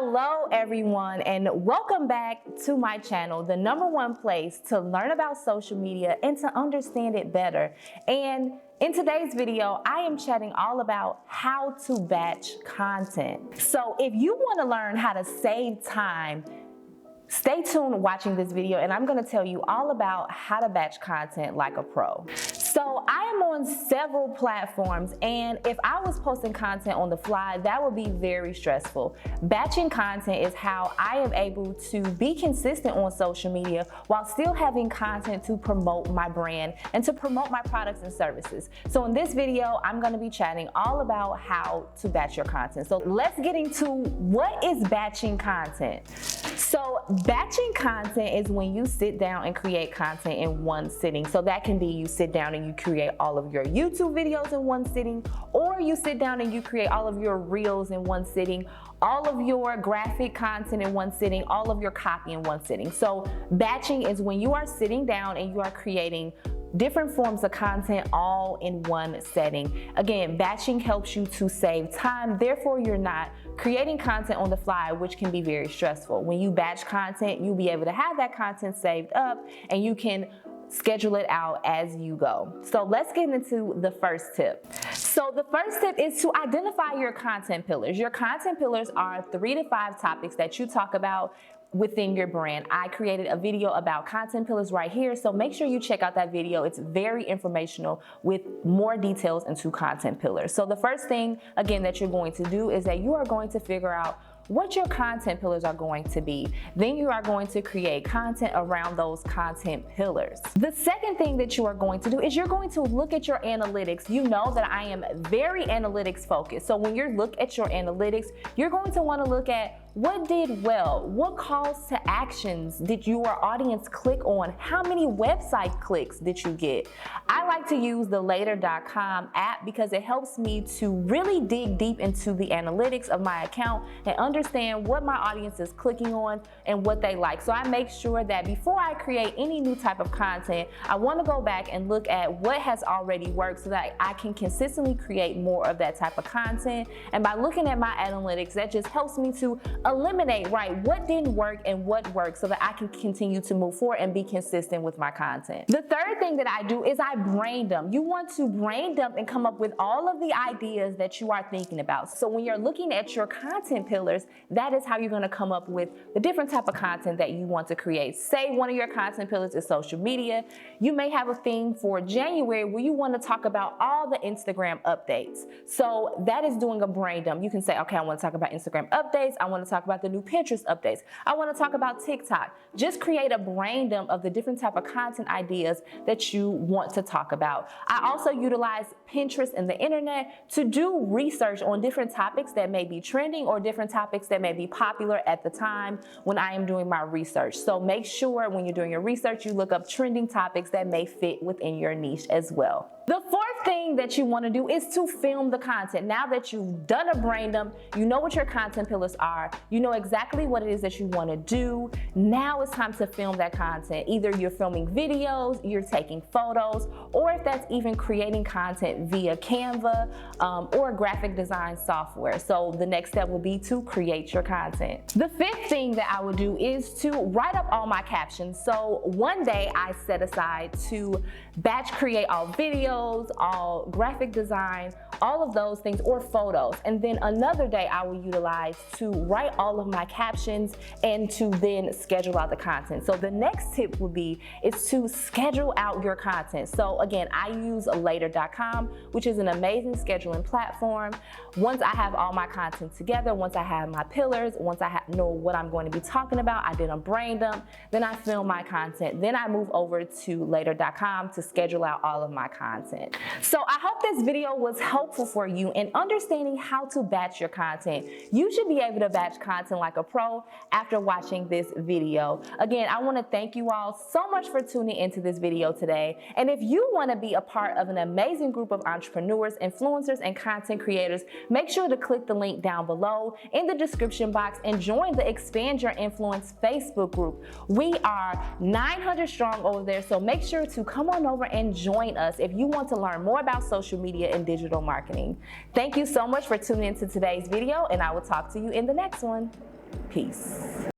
Hello everyone, and welcome back to my channel, the #1 place to learn about social media and to understand it better. And in today's video, I am chatting all about how to batch content. So if you want to learn how to save time, stay tuned watching this video, and I'm going to tell you all about how to batch content like a pro. So I am on several platforms, and if I was posting content on the fly, that would be very stressful. Batching content is how I am able to be consistent on social media while still having content to promote my brand and to promote my products and services. So in this video, I'm going to be chatting all about how to batch your content. So let's get into what is batching content. So batching content is when you sit down and create content in one sitting. So that can be you sit down and you create all of your YouTube videos in one sitting, or you sit down and you create all of your reels in one sitting, all of your graphic content in one sitting, all of your copy in one sitting. So batching is when you are sitting down and you are creating different forms of content all in one setting. Again, batching helps you to save time, therefore you're not creating content on the fly, which can be very stressful. When you batch content, you'll be able to have that content saved up and you can schedule it out as you go. So let's get into the first tip. So the first tip is to identify your content pillars. Your content pillars are 3 to 5 topics that you talk about within your brand. I created a video about content pillars right here, so make sure you check out that video. It's very informational with more details into content pillars. So the first thing, again, that you're going to do is that you are going to figure out what your content pillars are going to be. Then you are going to create content around those content pillars. The second thing that you are going to do is you're going to look at your analytics. You know that I am very analytics focused. So when you look at your analytics, you're going to want to look at what did well, what calls to actions did your audience click on, how many website clicks did you get. I like to use the Later.com app because it helps me to really dig deep into the analytics of my account and understand what my audience is clicking on and what they like. So I make sure that before I create any new type of content, I want to go back and look at what has already worked so that I can consistently create more of that type of content. And by looking at my analytics, that just helps me to eliminate, right, what didn't work and what worked so that I can continue to move forward and be consistent with my content. The third thing that I do is I brain dump. You want to brain dump and come up with all of the ideas that you are thinking about. So when you're looking at your content pillars, that is how you're going to come up with the different type of content that you want to create. Say one of your content pillars is social media. You may have a theme for January where you want to talk about all the Instagram updates. So that is doing a brain dump. You can say, okay, I want to talk about Instagram updates. I want to talk about the new Pinterest updates. I want to talk about TikTok. Just create a brain dump of the different type of content ideas that you want to talk about. I also utilize Pinterest and the internet to do research on different topics that may be trending or different topics that may be popular at the time when I am doing my research. So make sure when you're doing your research, you look up trending topics that may fit within your niche as well. The fourth thing that you want to do is to film the content. Now that you've done a brain dump, you know what your content pillars are, you know exactly what it is that you want to do. Now it's time to film that content. Either you're filming videos, you're taking photos, or if that's even creating content via Canva or graphic design software. So the next step will be to create your content. The fifth thing that I would do is to write up all my captions. So one day I set aside to batch create all videos, all graphic design, all of those things, or photos. And then another day I will utilize to write all of my captions and to then schedule out the content. So the next tip would be is to schedule out your content. So again, I use Later.com, which is an amazing scheduling platform. Once I have all my content together, once I have my pillars, once I know what I'm going to be talking about, I did a brain dump, then I film my content. Then I move over to Later.com to schedule out all of my content. So I hope this video was helpful for you in understanding how to batch your content. You should be able to batch content like a pro after watching this video. Again, I want to thank you all so much for tuning into this video today. And if you want to be a part of an amazing group of entrepreneurs, influencers, and content creators, make sure to click the link down below in the description box and join the Expand Your Influence Facebook group. We are 900 strong over there, so make sure to come on over and join us if you want to learn more about social media and digital marketing. Thank you so much for tuning into today's video, and I will talk to you in the next one. Peace.